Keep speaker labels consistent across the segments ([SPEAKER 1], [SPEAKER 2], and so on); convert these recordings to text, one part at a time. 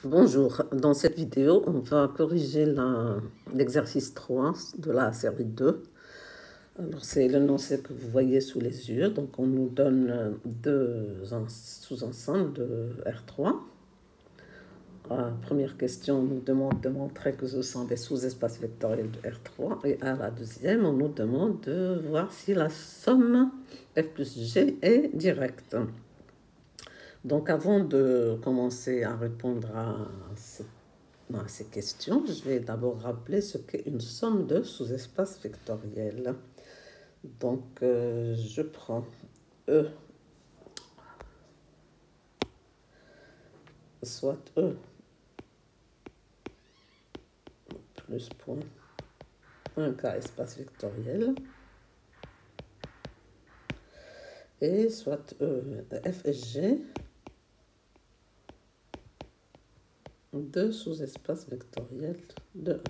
[SPEAKER 1] Bonjour, dans cette vidéo, on va corriger l'exercice 3 de la série 2. Alors, c'est l'énoncé que vous voyez sous les yeux. Donc, on nous donne deux sous-ensembles de R3. La première question nous demande de montrer que ce sont des sous-espaces vectoriels de R3. Et à la deuxième, on nous demande de voir si la somme F plus G est directe. Donc, avant de commencer à répondre à ces questions, je vais d'abord rappeler ce qu'est une somme de sous-espaces vectoriels. Donc, je prends E, soit E plus point 1K espace vectoriel, et soit F et G, deux sous-espaces vectoriels de E.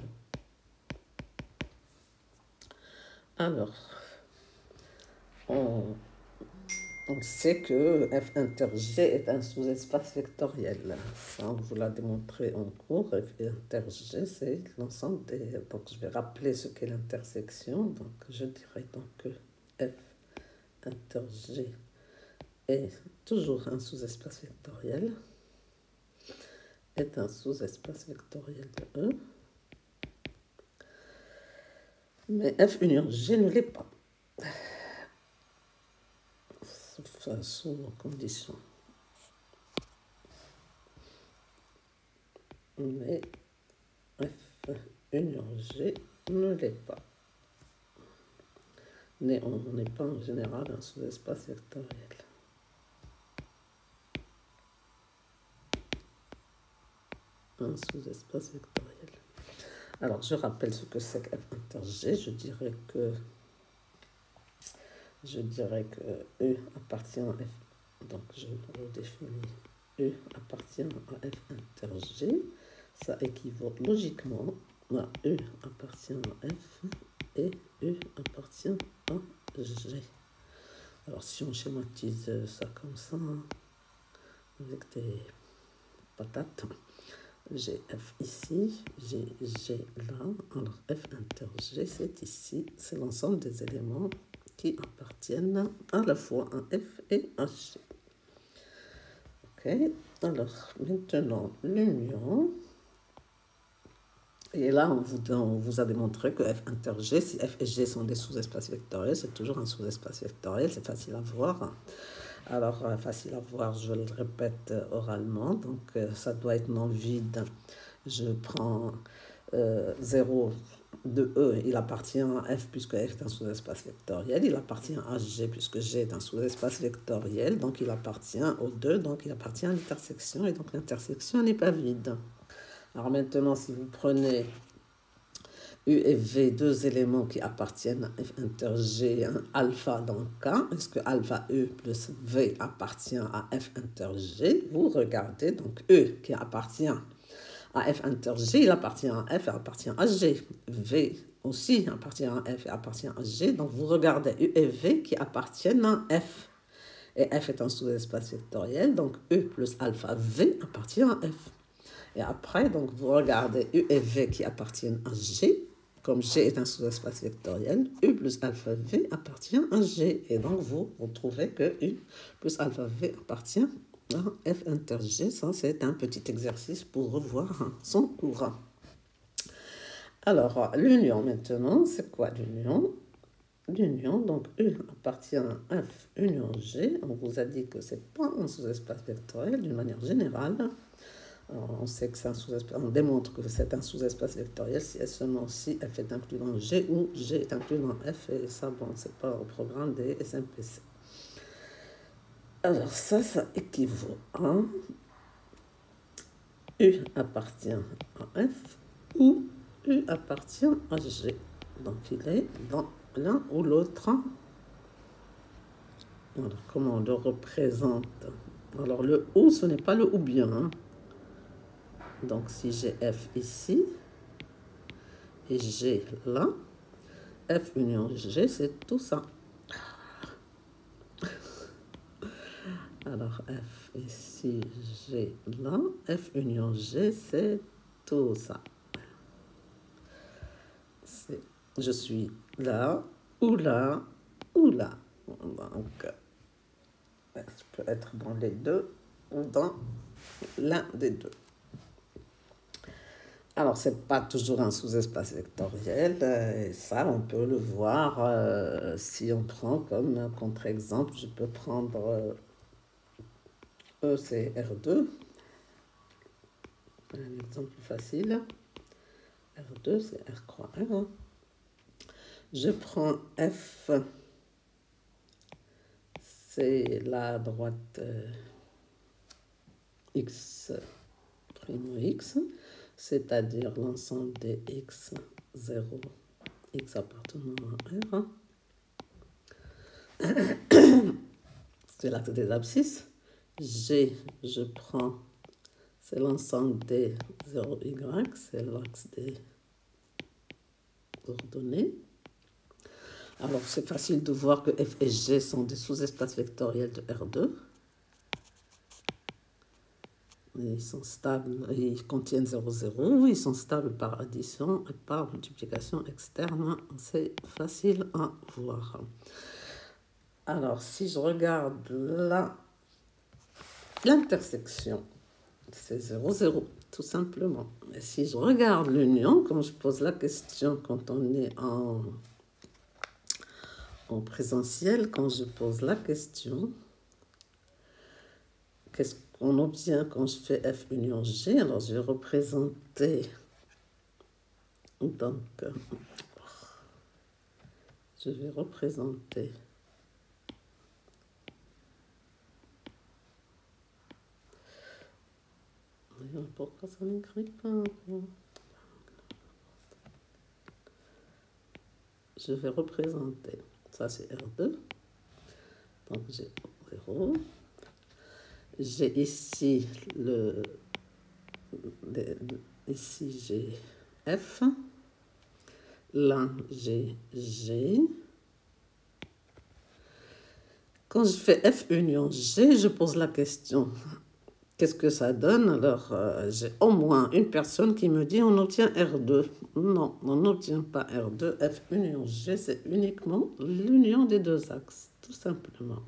[SPEAKER 1] Alors, on sait que F inter G est un sous-espace vectoriel. Ça, on vous l'a démontré en cours. F inter G, c'est l'ensemble des... Donc, je vais rappeler ce qu'est l'intersection. Donc, je dirais donc que F inter G est toujours un sous-espace vectoriel, est un sous-espace vectoriel de E. Mais F union G ne l'est pas. Sous condition. Mais F union G ne l'est pas. Mais on n'est pas en général un sous-espace vectoriel. Un sous-espace vectoriel. Alors, je rappelle ce que c'est que F inter G. Je dirais que E appartient à F. Donc, je redéfinis. E appartient à F inter G. Ça équivaut logiquement à E appartient à F et E appartient à G. Alors, si on schématise ça comme ça, avec des patates, j'ai F ici, j'ai G là. Alors, F inter G, c'est ici. C'est l'ensemble des éléments qui appartiennent à la fois à F et à G. Ok, alors maintenant l'union. Et là, on vous a démontré que F inter G, si F et G sont des sous-espaces vectoriels, c'est toujours un sous-espace vectoriel, c'est facile à voir. Alors, facile à voir, je le répète oralement, donc ça doit être non vide. Je prends 0 de E, il appartient à F puisque F est un sous-espace vectoriel, il appartient à G puisque G est un sous-espace vectoriel, donc il appartient aux deux, donc il appartient à l'intersection, et donc l'intersection n'est pas vide. Alors maintenant, si vous prenez U et V, deux éléments qui appartiennent à F inter G, un alpha dans le cas, est-ce que alpha E plus V appartient à F inter G? Vous regardez, donc E qui appartient à F inter G, il appartient à F et appartient à G. V aussi appartient à F et appartient à G. Donc vous regardez U et V qui appartiennent à F. Et F est un sous-espace vectoriel, donc E plus alpha V appartient à F. Et après, donc, vous regardez U et V qui appartiennent à G. Comme G est un sous-espace vectoriel, U plus alpha V appartient à G. Et donc, vous trouvez que U plus alpha V appartient à F inter G. Ça, c'est un petit exercice pour revoir son cours. Alors, l'union maintenant, c'est quoi l'union? L'union, donc U appartient à F union G. On vous a dit que ce n'est pas un sous-espace vectoriel d'une manière générale. Alors, on sait que c'est un sous-espace, on démontre que c'est un sous-espace vectoriel si et seulement si F est inclus dans G ou G est inclus dans F, et ça, bon, c'est pas au programme des SMPC. Alors, ça équivaut à U appartient à F ou U appartient à G. Donc, il est dans l'un ou l'autre. Alors, comment on le représente? Alors, le ou, ce n'est pas le ou bien, hein. Donc, si j'ai F ici et G là, F union G, c'est tout ça. Alors, F ici, G là. F union G, c'est tout ça. Je suis là, ou là, ou là. Donc, je peux être dans les deux ou dans l'un des deux. Alors, ce n'est pas toujours un sous-espace vectoriel. Et ça, on peut le voir si on prend comme contre-exemple. Je peux prendre E, c'est R2. Un exemple facile. R2, c'est R croix R. Je prends F, c'est la droite X primo X, c'est-à-dire l'ensemble des X0, X appartenant à R. C'est l'axe des abscisses. G, je prends, c'est l'ensemble des 0Y, c'est l'axe des ordonnées. Alors, c'est facile de voir que F et G sont des sous-espaces vectoriels de R2. Ils sont stables, ils contiennent 0, 0. Ils sont stables par addition et par multiplication externe. C'est facile à voir. Alors, si je regarde là, l'intersection, c'est 0, 0, tout simplement. Et si je regarde l'union, comme je pose la question quand on est en présentiel, quand je pose la question, qu'est-ce qu'on obtient quand je fais F union G? Alors, je vais représenter, donc, je vais représenter pourquoi ça n'écrit pas? Je vais représenter, ça c'est R2, donc j'ai 0. J'ai ici ici j'ai F, là j'ai G. Quand je fais F union G, je pose la question, qu'est-ce que ça donne? Alors, j'ai au moins une personne qui me dit on obtient R2. Non, on n'obtient pas R2. F union G, c'est uniquement l'union des deux axes, tout simplement.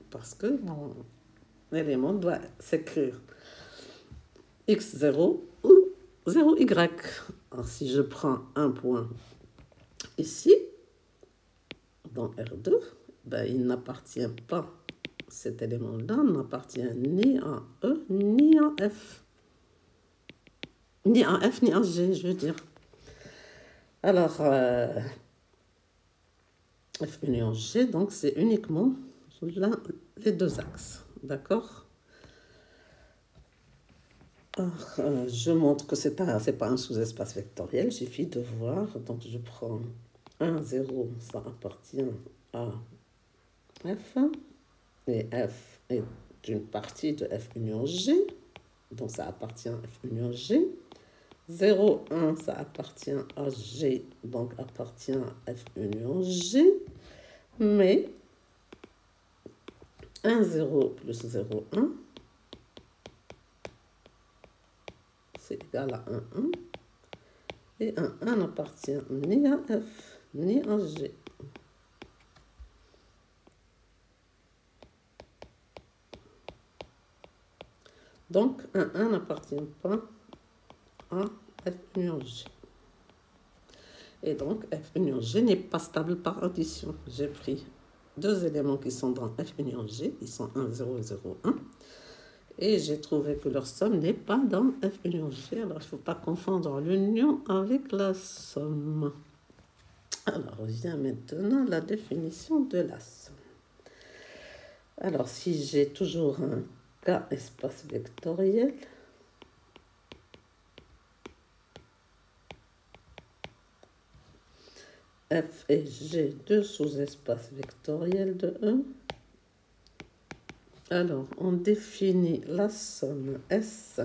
[SPEAKER 1] Parce que mon élément doit s'écrire X0 ou 0Y. Alors, si je prends un point ici, dans R2, ben, il n'appartient pas, cet élément-là n'appartient ni à E, ni à F. Ni à F, ni à G, je veux dire. Alors, F union G, donc c'est uniquement là, les deux axes. D'accord? Je montre que ce n'est pas un sous-espace vectoriel, il suffit de voir. Donc, je prends 1, 0, ça appartient à F. Et F est une partie de F union G. Donc, ça appartient à F union G. 0, 1, ça appartient à G, donc appartient à F union G. Mais 1, 0 plus 0, 1, c'est égal à 1, 1. Et 1, 1 n'appartient ni à F, ni à G. Donc, 1, 1 n'appartient pas à F union G. Et donc, F union G n'est pas stable par addition. J'ai pris deux éléments qui sont dans F union G, ils sont 1, 0 et 0, 1. Et j'ai trouvé que leur somme n'est pas dans F union G. Alors, il ne faut pas confondre l'union avec la somme. Alors, vient maintenant la définition de la somme. Alors, si j'ai toujours un K espace vectoriel, F et G, deux sous-espaces vectoriels de E. Alors, on définit la somme S,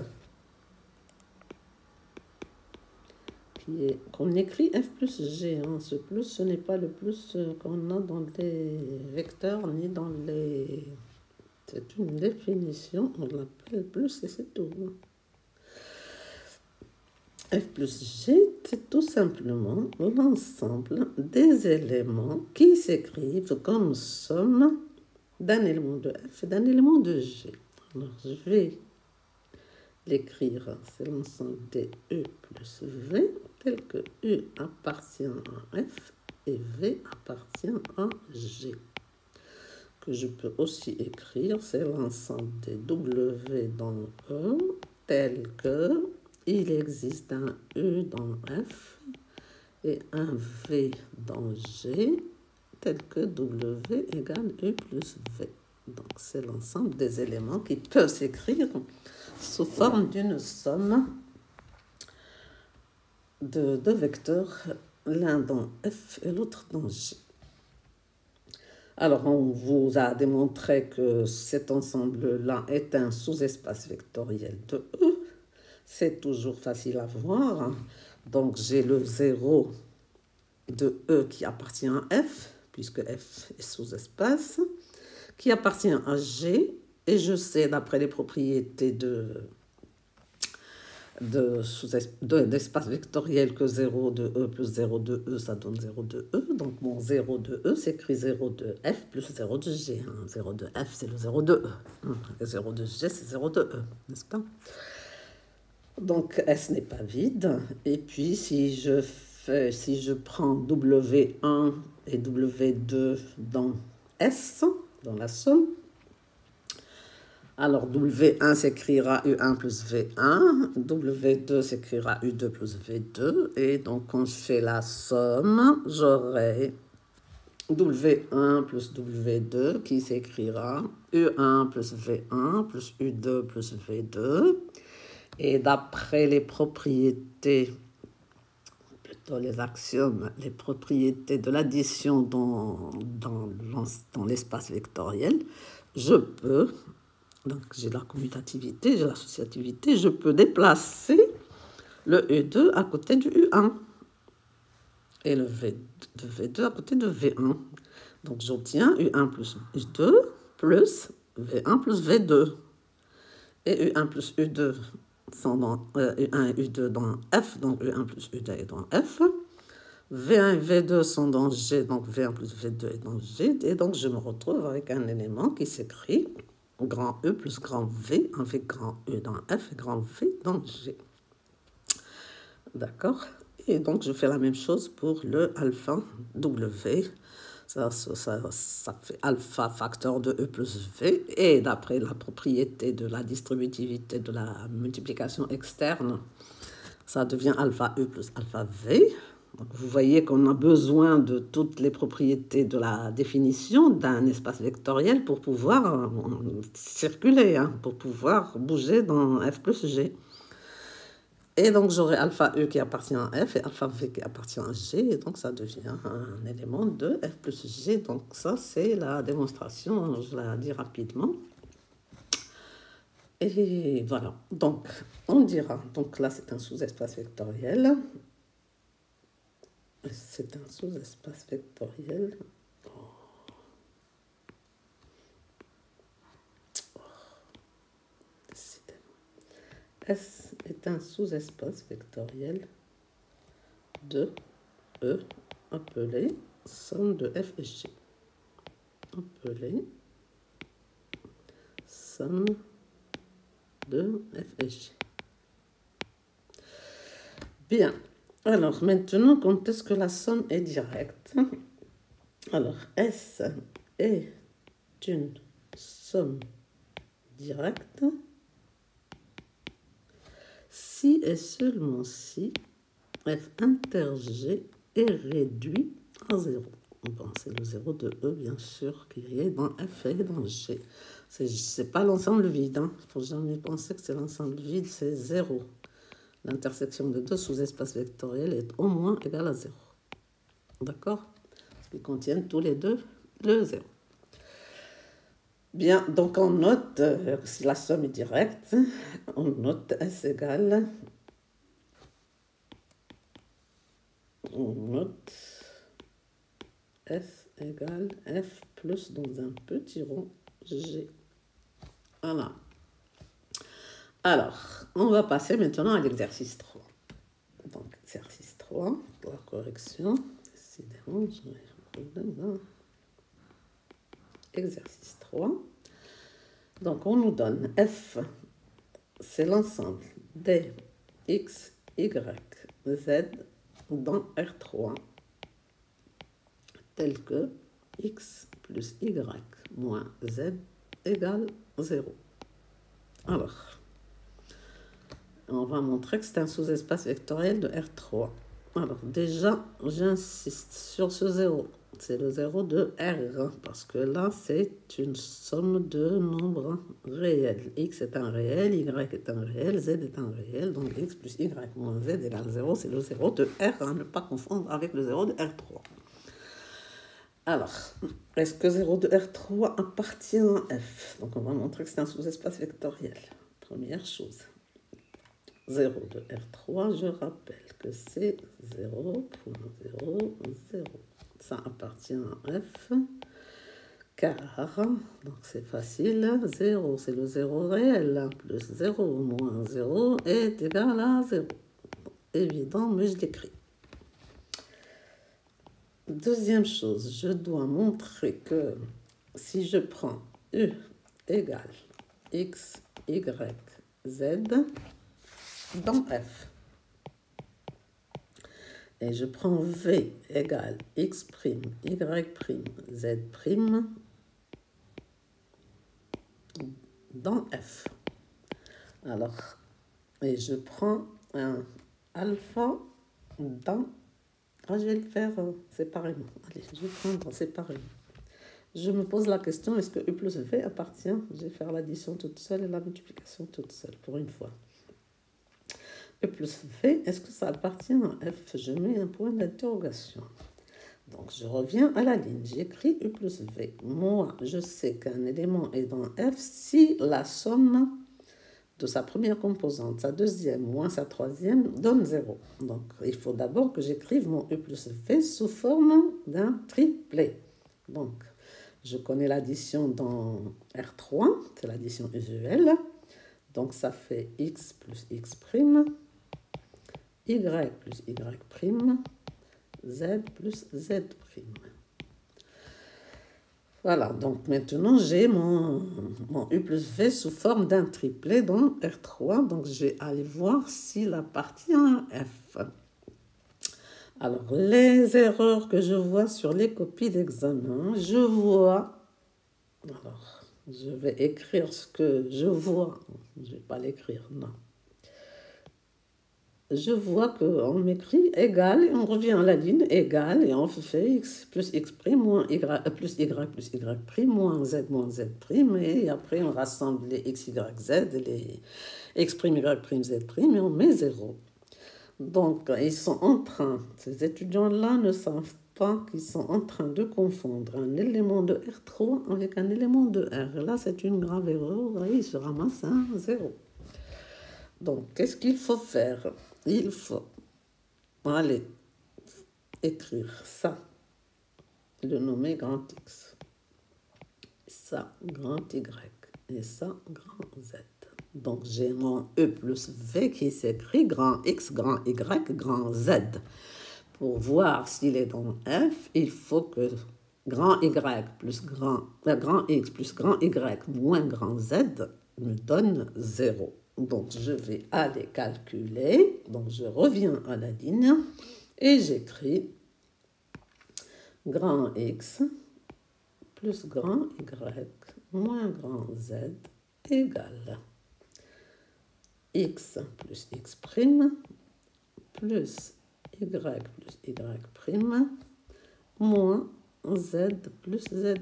[SPEAKER 1] qu'on écrit F plus G. Hein. Ce plus, ce n'est pas le plus qu'on a dans les vecteurs ni dans les C'est une définition, on l'appelle plus et c'est tout. F plus G, c'est tout simplement l'ensemble des éléments qui s'écrivent comme somme d'un élément de F et d'un élément de G. Alors, je vais l'écrire, c'est l'ensemble des U plus V, tel que U appartient à F et V appartient à G. Que je peux aussi écrire, c'est l'ensemble des W dans E, tel que il existe un U dans F et un V dans G, tel que W égale U plus V. Donc, c'est l'ensemble des éléments qui peuvent s'écrire sous forme d'une somme de deux vecteurs, l'un dans F et l'autre dans G. Alors, on vous a démontré que cet ensemble-là est un sous-espace vectoriel de E. C'est toujours facile à voir. Donc, j'ai le 0 de E qui appartient à F, puisque F est sous-espace, qui appartient à G, et je sais, d'après les propriétés d'espace vectoriel, que 0 de E plus 0 de E, ça donne 0 de E. Donc, mon 0 de E s'écrit 0 de F plus 0 de G. 0 de F, c'est le 0 de E. Et 0 de G, c'est 0 de E, n'est-ce pas? Donc, S n'est pas vide. Et puis, si je prends W1 et W2 dans S, dans la somme, alors W1 s'écrira U1 plus V1, W2 s'écrira U2 plus V2, et donc quand je fais la somme, j'aurai W1 plus W2 qui s'écrira U1 plus V1 plus U2 plus V2. Et d'après les propriétés, plutôt les axiomes, les propriétés de l'addition dans l'espace vectoriel, je peux, donc j'ai la commutativité, j'ai l'associativité, je peux déplacer le U2 à côté du U1 et le V2 à côté de V1. Donc j'obtiens U1 plus U2 plus V1 plus V2. Et U1 plus U2 sont dans U1 et U2 dans F, donc U1 plus U2 est dans F. V1 et V2 sont dans G, donc V1 plus V2 est dans G. Et donc, je me retrouve avec un élément qui s'écrit grand E plus grand V, avec grand E dans F et grand V dans G. D'accord? Et donc, je fais la même chose pour le alpha W. Ça fait alpha facteur de E plus V. Et d'après la propriété de la distributivité de la multiplication externe, ça devient alpha E plus alpha V. Donc vous voyez qu'on a besoin de toutes les propriétés de la définition d'un espace vectoriel pour pouvoir circuler, pour pouvoir bouger dans F plus G. Et donc, j'aurai alpha E qui appartient à F et alpha V qui appartient à G. Et donc, ça devient un élément de F plus G. Donc, ça, c'est la démonstration. Je la dis rapidement. Et voilà. Donc, on dira. Donc, là, c'est un sous-espace vectoriel. C'est un sous-espace vectoriel. S est un sous-espace vectoriel de E appelé somme de F et G. Appelé somme de F et G. Bien. Alors, maintenant, quand est-ce que la somme est directe? Alors, S est une somme directe si et seulement si F inter G est réduit à 0. Bon, c'est le 0 de E, bien sûr, qui est dans F et dans G. C'est pas l'ensemble vide. Il ne faut jamais penser que c'est l'ensemble vide, c'est 0. L'intersection de deux sous-espaces vectoriels est au moins égale à 0. D'accord? Parce qu'ils contiennent tous les deux le 0. Bien, donc on note, si la somme est directe, on note S égale, on note S égale F plus dans un petit rond G. Voilà. Alors, on va passer maintenant à l'exercice 3. Donc, exercice 3, pour la correction. Décidément, j'ai un problème là. Exercice 3. Donc, on nous donne F, c'est l'ensemble des X, Y, Z dans R3, tel que X plus Y moins Z égale 0. Alors, on va montrer que c'est un sous-espace vectoriel de R3. Alors, déjà, j'insiste sur ce 0. C'est le 0 de R, parce que là, c'est une somme de nombres réels. X est un réel, Y est un réel, Z est un réel. Donc, X plus Y moins Z égale 0. C'est le 0 de R, à ne pas confondre avec le 0 de R3. Alors, est-ce que 0 de R3 appartient à F? Donc, on va montrer que c'est un sous-espace vectoriel. Première chose. 0 de R3, je rappelle que c'est 0,0, 0. Ça appartient à F, car, donc c'est facile, 0 c'est le 0 réel, plus 0 moins 0 est égal à 0. Évident, mais je l'écris. Deuxième chose, je dois montrer que si je prends U égale X, Y, Z dans F, et je prends V égale X', Y', Z' dans F. Alors, et je prends un alpha dans... je vais le faire séparément. Allez, je vais prendre séparément. Je me pose la question, est-ce que U plus V appartient? Je vais faire l'addition toute seule et la multiplication toute seule, pour une fois. U plus V, est-ce que ça appartient à F? Je mets un point d'interrogation. Donc, je reviens à la ligne. J'écris U plus V. Moi, je sais qu'un élément est dans F si la somme de sa première composante, sa deuxième moins sa troisième, donne 0. Donc, il faut d'abord que j'écrive mon U plus V sous forme d'un triplet. Donc, je connais l'addition dans R3, c'est l'addition usuelle. Donc, ça fait X plus X', Y plus Y', Z plus Z'. Voilà, donc maintenant j'ai mon U plus V sous forme d'un triplet dans R3. Donc je vais aller voir s'il appartient à F. Alors, les erreurs que je vois sur les copies d'examen, je vois... Alors, je vais écrire ce que je vois. Je ne vais pas l'écrire, non. Je vois qu'on m'écrit égal, et on revient à la ligne égal, et on fait X plus X' moins Y plus Y plus Y' moins Z, et après on rassemble les X, Y, Z, les X', Y', Z', et on met 0. Donc, ils sont en train, ces étudiants-là ne savent pas qu'ils sont en train de confondre un élément de R3 avec un élément de R. Là, c'est une grave erreur, et ils se ramassent un 0. Donc, qu'est-ce qu'il faut faire? Il faut aller écrire ça, le nommer grand X, ça grand Y et ça grand Z. Donc j'ai mon E plus V qui s'écrit grand X, grand Y, grand Z. Pour voir s'il est dans F, il faut que grand Y plus grand X plus grand Y moins grand Z me donne 0. Donc, je vais aller calculer. Donc, je reviens à la ligne et j'écris grand X plus grand Y moins grand Z égale X plus X' plus Y moins Z plus Z'.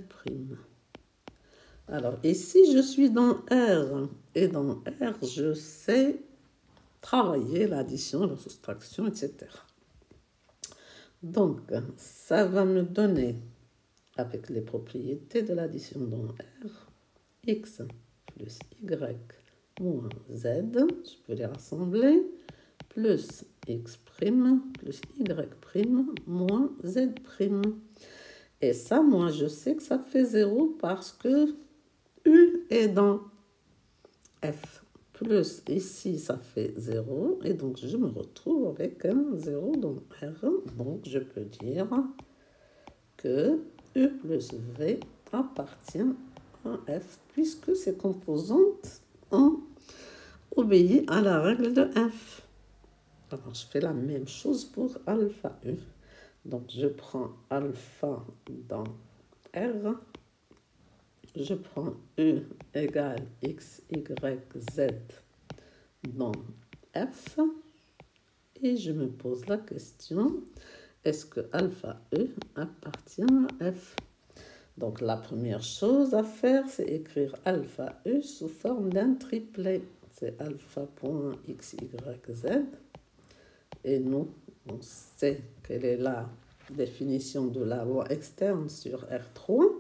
[SPEAKER 1] Alors, et si je suis dans R, et dans R, je sais travailler l'addition, la soustraction, etc. Donc, ça va me donner, avec les propriétés de l'addition dans R, X plus Y moins Z, je peux les rassembler, plus X' plus Y' moins Z'. Et ça, moi, je sais que ça fait 0 parce que U est dans F plus ici, ça fait 0. Et donc, je me retrouve avec un 0 dans R. Donc, je peux dire que U plus V appartient à F puisque ces composantes ont obéi à la règle de F. Alors, je fais la même chose pour alpha U. Donc, je prends alpha dans R. Je prends U égale X, Y, Z dans F. Et je me pose la question, est-ce que alpha E appartient à F? Donc, la première chose à faire, c'est écrire alpha E sous forme d'un triplet. C'est alpha.x, y, z. Et nous, on sait quelle est la définition de la loi externe sur R3.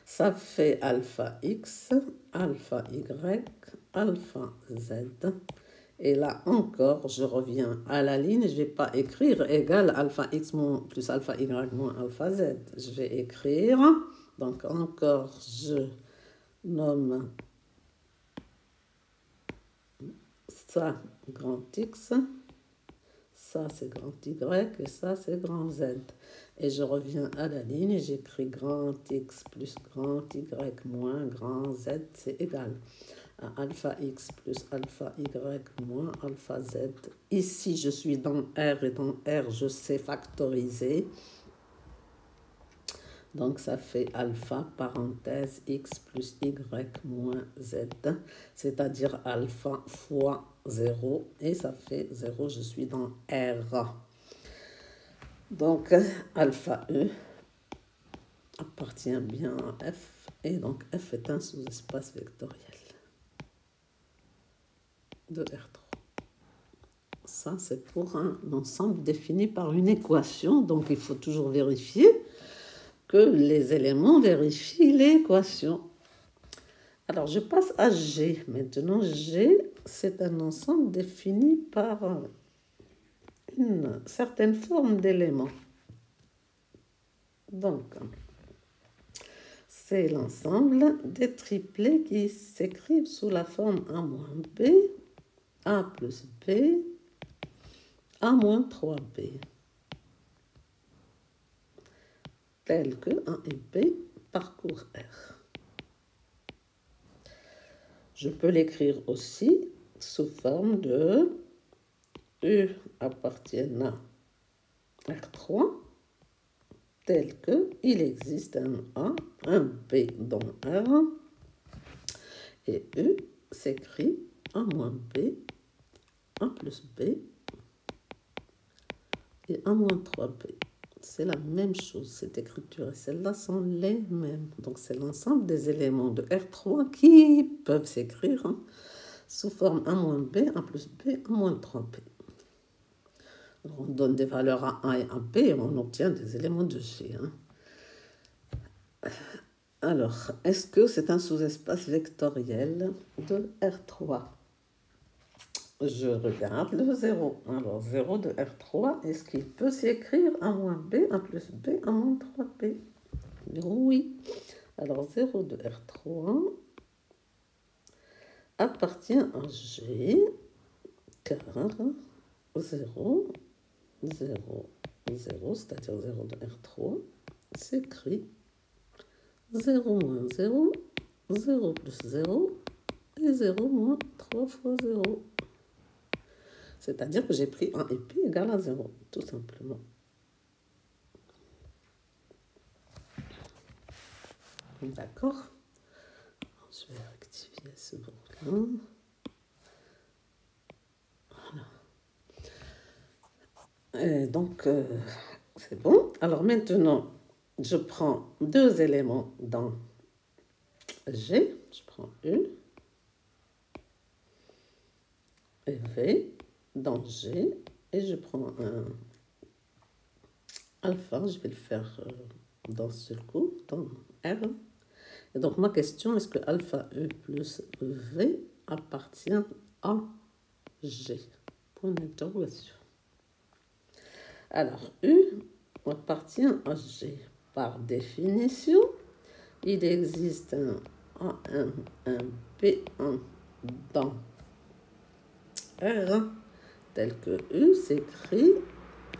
[SPEAKER 1] Ça fait alpha x, alpha y, alpha z. Et là encore, je reviens à la ligne. Je ne vais pas écrire égal alpha x plus alpha y moins alpha z. Je vais écrire, donc encore, je nomme ça grand X, ça c'est grand Y et ça c'est grand Z. Et je reviens à la ligne et j'écris grand X plus grand Y moins grand Z, c'est égal à alpha X plus alpha Y moins alpha Z. Ici, je suis dans R et dans R, je sais factoriser. Donc, ça fait alpha, parenthèse, x plus y moins z, c'est-à-dire alpha fois 0, et ça fait 0, je suis dans R. Donc, alpha E appartient bien à F, et donc F est un sous-espace vectoriel de R3. Ça, c'est pour un ensemble défini par une équation, donc il faut toujours vérifier que les éléments vérifient l'équation. Alors, je passe à G. Maintenant, G, c'est un ensemble défini par une certaine forme d'éléments. Donc, c'est l'ensemble des triplets qui s'écrivent sous la forme A moins B, A plus B, A moins 3B. Tel que A et B parcourent R. Je peux l'écrire aussi sous forme de U appartient à R3, tel que il existe un A, un B dans R, et U s'écrit A moins B, A plus B et A moins 3B. C'est la même chose, cette écriture et celle-là sont les mêmes. Donc, c'est l'ensemble des éléments de R3 qui peuvent s'écrire sous forme A moins B, A plus B, A moins 3B. Alors, on donne des valeurs à A et à B et on obtient des éléments de G. Alors, est-ce que c'est un sous-espace vectoriel de R3? Je regarde le 0. Alors, 0 de R3, est-ce qu'il peut s'écrire A moins B, A plus B, A moins 3B? Oui. Alors, 0 de R3 appartient à G, car 0, 0, 0, c'est-à-dire 0 de R3, s'écrit 0 moins 0, 0 plus 0, et 0 moins 3 fois 0. C'est-à-dire que j'ai pris 1 et P égale à 0, tout simplement. D'accord? Je vais rectifier ce bout-là. Voilà. Et donc, c'est bon. Alors maintenant, je prends deux éléments dans G. Je prends U et V dans G. Et je prends un alpha. Je vais le faire d'un seul coup, dans R. Et donc, ma question, est-ce que alpha E plus V appartient à G? Point d'interrogation. Alors, U appartient à G. Par définition, il existe un A1, un B1 dans R, tel que U s'écrit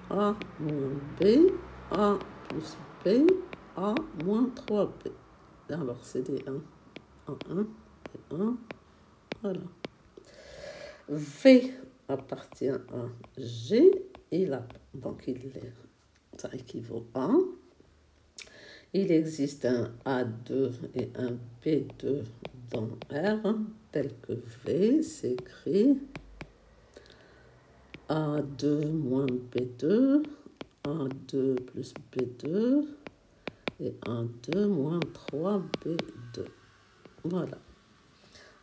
[SPEAKER 1] A moins B, A plus B, A moins 3B. Alors, c'est des 1, A1, B1, voilà. V appartient à G, donc ça équivaut à. Il existe un A2 et un B2 dans R, tel que V s'écrit A2 moins B2, A2 plus B2 et A2 moins 3B2. Voilà.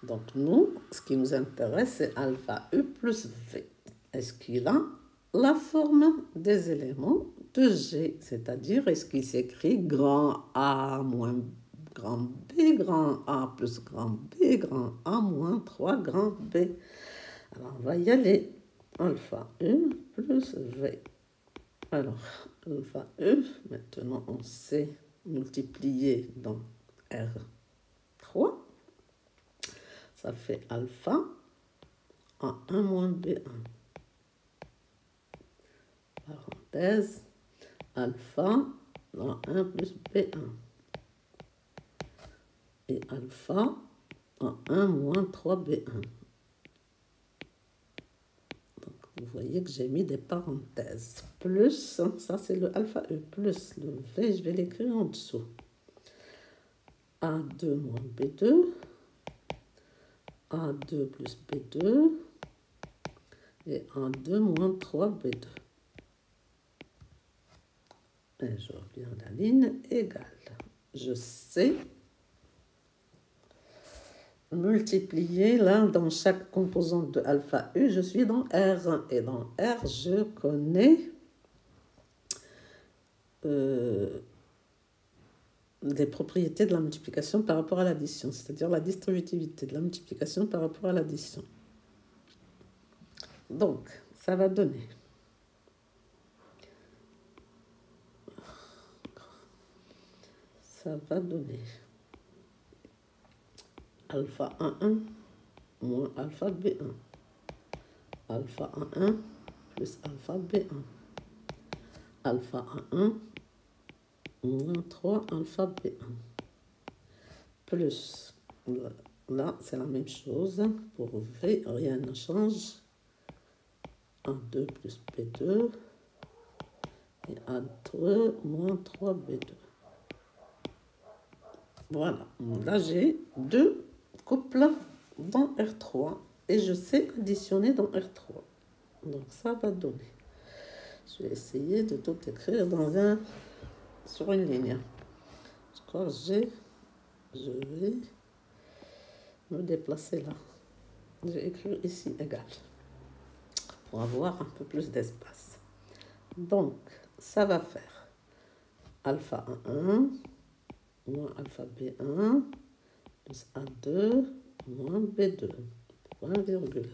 [SPEAKER 1] Donc nous, ce qui nous intéresse, c'est alpha U plus V. Est-ce qu'il a la forme des éléments de G, c'est-à-dire est-ce qu'il s'écrit grand A moins grand B, grand A plus grand B, grand A moins 3 grand B. Alors on va y aller. Alpha U plus V. Alors, alpha U, maintenant on sait multiplier dans R3. Ça fait alpha A1 moins B1. Parenthèse, alpha A1 plus B1. Et alpha A1 moins 3B1. Vous voyez que j'ai mis des parenthèses. Plus, ça c'est le alpha E, plus le V, je vais l'écrire en dessous. A2 moins B2, A2 plus B2, et A2 moins 3B2. Et je reviens à la ligne égale. Je sais multiplier là dans chaque composante de alpha U, je suis dans R. Et dans R, je connais les propriétés de la multiplication par rapport à l'addition, c'est-à-dire la distributivité de la multiplication par rapport à l'addition. Donc, ça va donner alpha A1 moins alpha B1. Alpha A1 plus alpha B1. Alpha A1 moins 3 alpha B1. Plus, là c'est la même chose. Pour V, rien ne change. A2 plus B2 et A2 moins 3B2. Voilà, là j'ai deux couples dans R3 et je sais additionner dans R3. Donc ça va donner. Je vais essayer de tout écrire sur une ligne. Je crois que je vais me déplacer là. Je vais écrire ici égal pour avoir un peu plus d'espace. Donc ça va faire alpha A1 moins alpha B1 plus A2 moins B2, point virgule.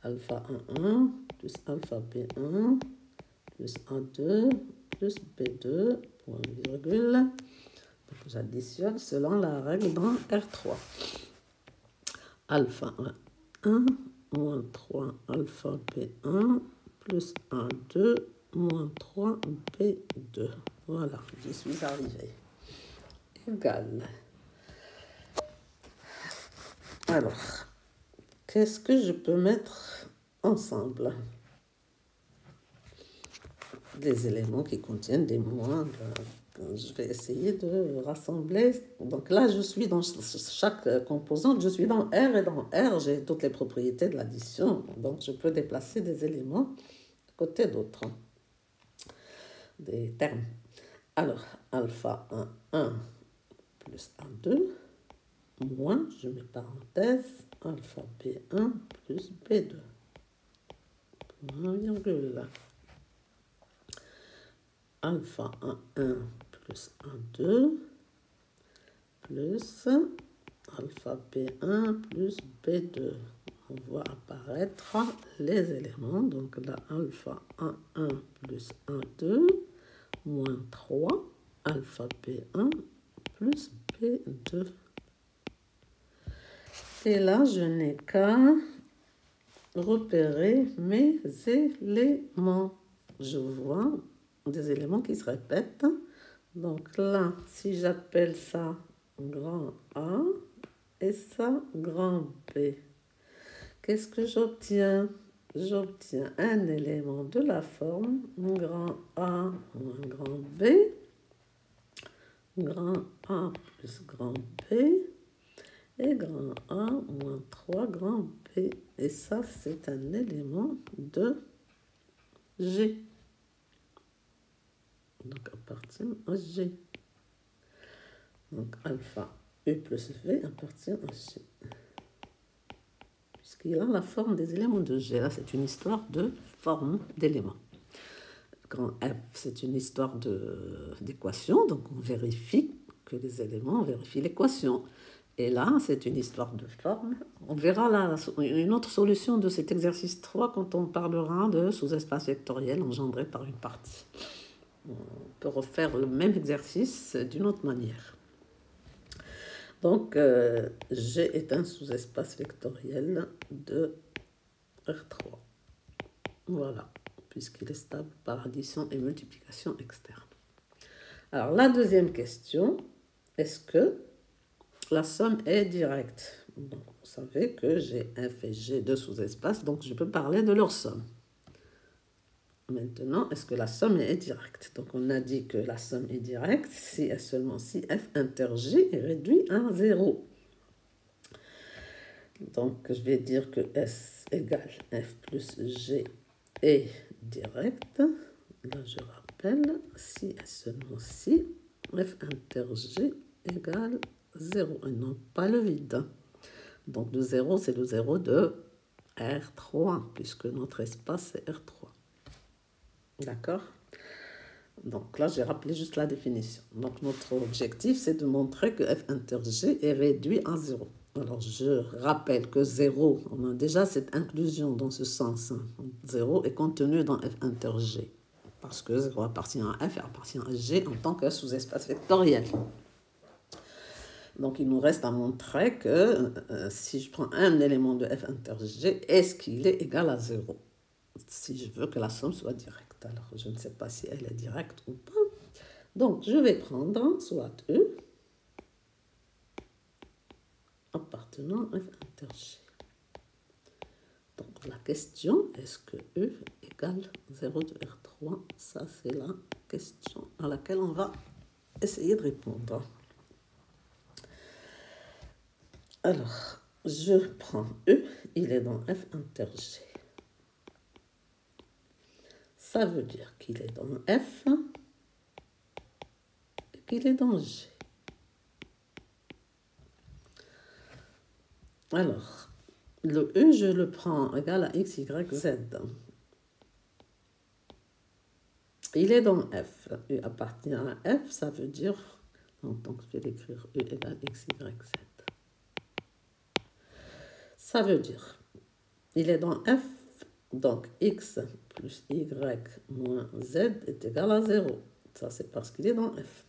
[SPEAKER 1] Alpha A1 plus alpha B1 plus A2 plus B2, point virgule. Donc j'additionne selon la règle dans R3. Alpha A1 moins 3 alpha B1 plus A2 moins 3 B2. Voilà, j'y suis arrivé. Égal. Alors, qu'est-ce que je peux mettre ensemble? Des éléments qui contiennent des moins. Je vais essayer de rassembler. Donc là, je suis dans chaque composante, je suis dans R, et dans R, j'ai toutes les propriétés de l'addition. Donc, je peux déplacer des éléments côté d'autres. Des termes. Alors, alpha 1 plus A2, moins, je mets parenthèse, alpha B1 plus B2. Point virgule. Alpha A1 plus A2 plus alpha B1 plus B2. On voit apparaître les éléments. Donc là, alpha A1 plus A2 moins 3 alpha B1 plus B2. Et là, je n'ai qu'à repérer mes éléments. Je vois des éléments qui se répètent. Donc là, si j'appelle ça grand A et ça grand B, qu'est-ce que j'obtiens? J'obtiens un élément de la forme grand A moins grand B, grand A plus grand B, et grand A moins 3 grand B. Et ça, c'est un élément de G. Donc, appartient à G. Donc, alpha U plus V appartient à G. Puisqu'il a la forme des éléments de G. Là, c'est une histoire de forme d'éléments. Grand F, c'est une histoire d'équation. Donc, on vérifie que les éléments, on vérifie l'équation. Et là, c'est une histoire de forme. On verra une autre solution de cet exercice 3 quand on parlera de sous-espace vectoriel engendré par une partie. On peut refaire le même exercice d'une autre manière. Donc, G est un sous-espace vectoriel de R3. Voilà, puisqu'il est stable par addition et multiplication externe. Alors, la deuxième question, est-ce que la somme est directe? Donc, vous savez que j'ai F et G deux sous-espaces, donc je peux parler de leur somme. Maintenant, est-ce que la somme est directe? Donc, on a dit que la somme est directe si et seulement si F inter G est réduit à 0. Donc, je vais dire que S égale F plus G est directe. Là, je rappelle, si et seulement si F inter G égale 0 et non pas le vide. Donc, le 0, c'est le 0 de R3, puisque notre espace est R3. D'accord? Donc là, j'ai rappelé juste la définition. Donc, notre objectif, c'est de montrer que F inter G est réduit à 0. Alors, je rappelle que 0, on a déjà cette inclusion dans ce sens. 0 est contenu dans F inter G. Parce que 0 appartient à F et appartient à G en tant que sous-espace vectoriel. Donc, il nous reste à montrer que si je prends un élément de F inter G, est-ce qu'il est égal à 0? Si je veux que la somme soit directe. Alors, je ne sais pas si elle est directe ou pas. Donc, je vais prendre soit E appartenant à F inter G. Donc, la question, est-ce que E égale 0 de R3? Ça, c'est la question à laquelle on va essayer de répondre. Alors, je prends E, il est dans F inter G. Ça veut dire qu'il est dans F et qu'il est dans G. Alors, le E, je le prends égal à x, y, z. Il est dans F. E appartient à F, ça veut dire, donc je vais l'écrire E égale x, y, z. Ça veut dire, il est dans F, donc x plus y moins z est égal à 0. Ça, c'est parce qu'il est dans F.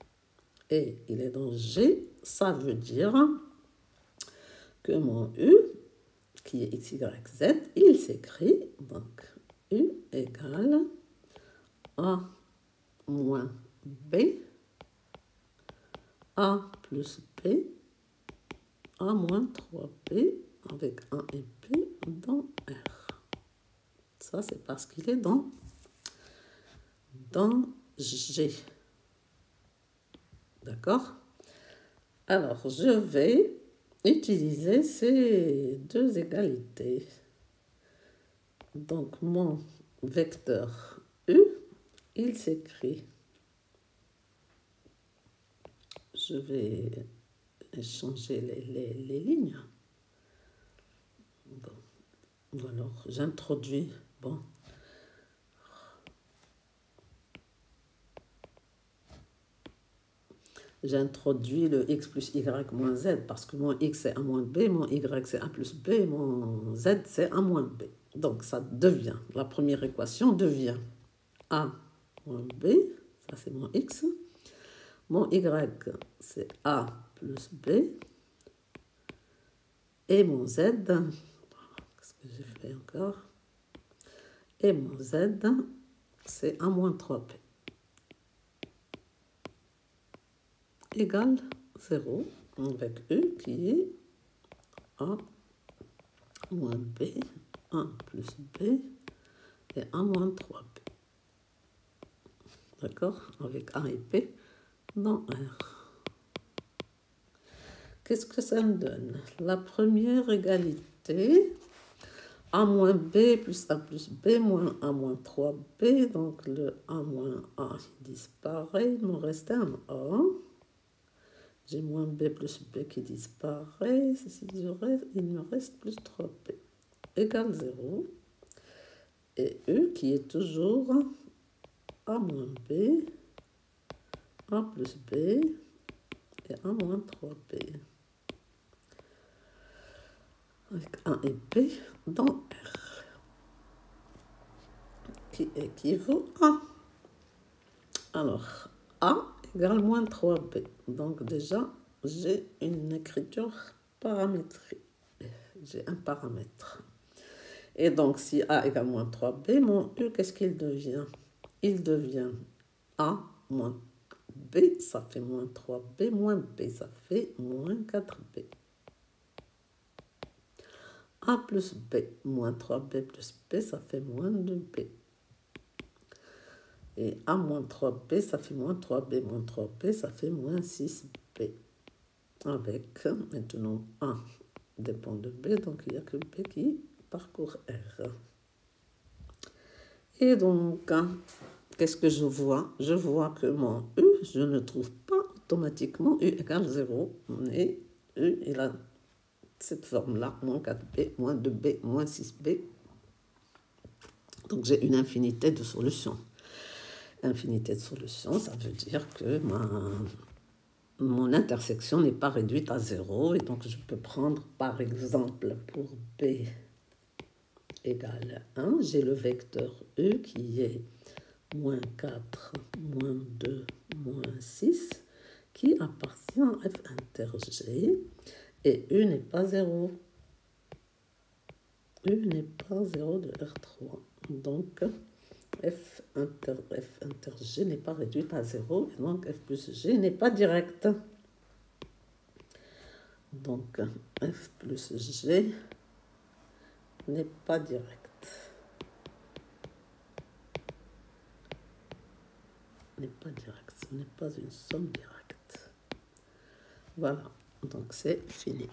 [SPEAKER 1] Et il est dans G, ça veut dire que mon U, qui est x, y, z, il s'écrit, donc U égale A moins B, A plus B, A moins 3B, avec 1 et B dans R. Ça, c'est parce qu'il est dans G. D'accord? Alors, je vais utiliser ces deux égalités. Donc, mon vecteur U, il s'écrit. Je vais changer les lignes. Bon. Alors, j'introduis. Bon. J'introduis le x plus y moins z parce que mon x c'est a moins b, mon y c'est a plus b, mon z c'est a moins b. Donc ça devient, la première équation devient a moins b, ça c'est mon x. Mon y c'est a plus b. Et mon Z, qu'est-ce que j'ai fait encore? Et mon Z, c'est A moins 3P. Égale 0, avec U qui est A moins B, 1 plus B, et A moins 3B. D'accord? Avec A et P dans R. Qu'est-ce que ça me donne? La première égalité, A moins B plus A plus B moins A moins 3B. Donc le A moins A disparaît. Il me reste un A. J'ai moins B plus B qui disparaît. Il me reste plus 3B égale 0. Et U qui est toujours A moins B, A plus B et A moins 3B. Avec A et B dans R. Qui équivaut à. Alors, A égale moins 3B. Donc déjà, j'ai une écriture paramétrique. J'ai un paramètre. Et donc, si A égale moins 3B, mon U, qu'est-ce qu'il devient? Il devient A moins B, ça fait moins 3B, moins B, ça fait moins 4B. A plus B, moins 3B plus B, ça fait moins 2B. Et A moins 3B, ça fait moins 3B, moins 3B, ça fait moins 6B. Avec, maintenant, A dépend de B, donc il n'y a que B qui parcourt R. Et donc, qu'est-ce que je vois? Je vois que mon U, je ne trouve pas automatiquement U égale 0. Et U, il a cette forme-là, moins 4B, moins 2B, moins 6B. Donc j'ai une infinité de solutions. Infinité de solutions, ça veut dire que mon intersection n'est pas réduite à 0. Et donc je peux prendre par exemple pour B égale 1, j'ai le vecteur U qui est moins 4, moins 2, moins 6, qui appartient à F inter G, et U n'est pas 0. U n'est pas 0 de R3. Donc, F inter G n'est pas réduite à 0, et donc F plus G n'est pas direct. Donc, F plus G n'est pas direct. N'est pas direct, ce n'est pas une somme directe. Voilà, donc c'est fini.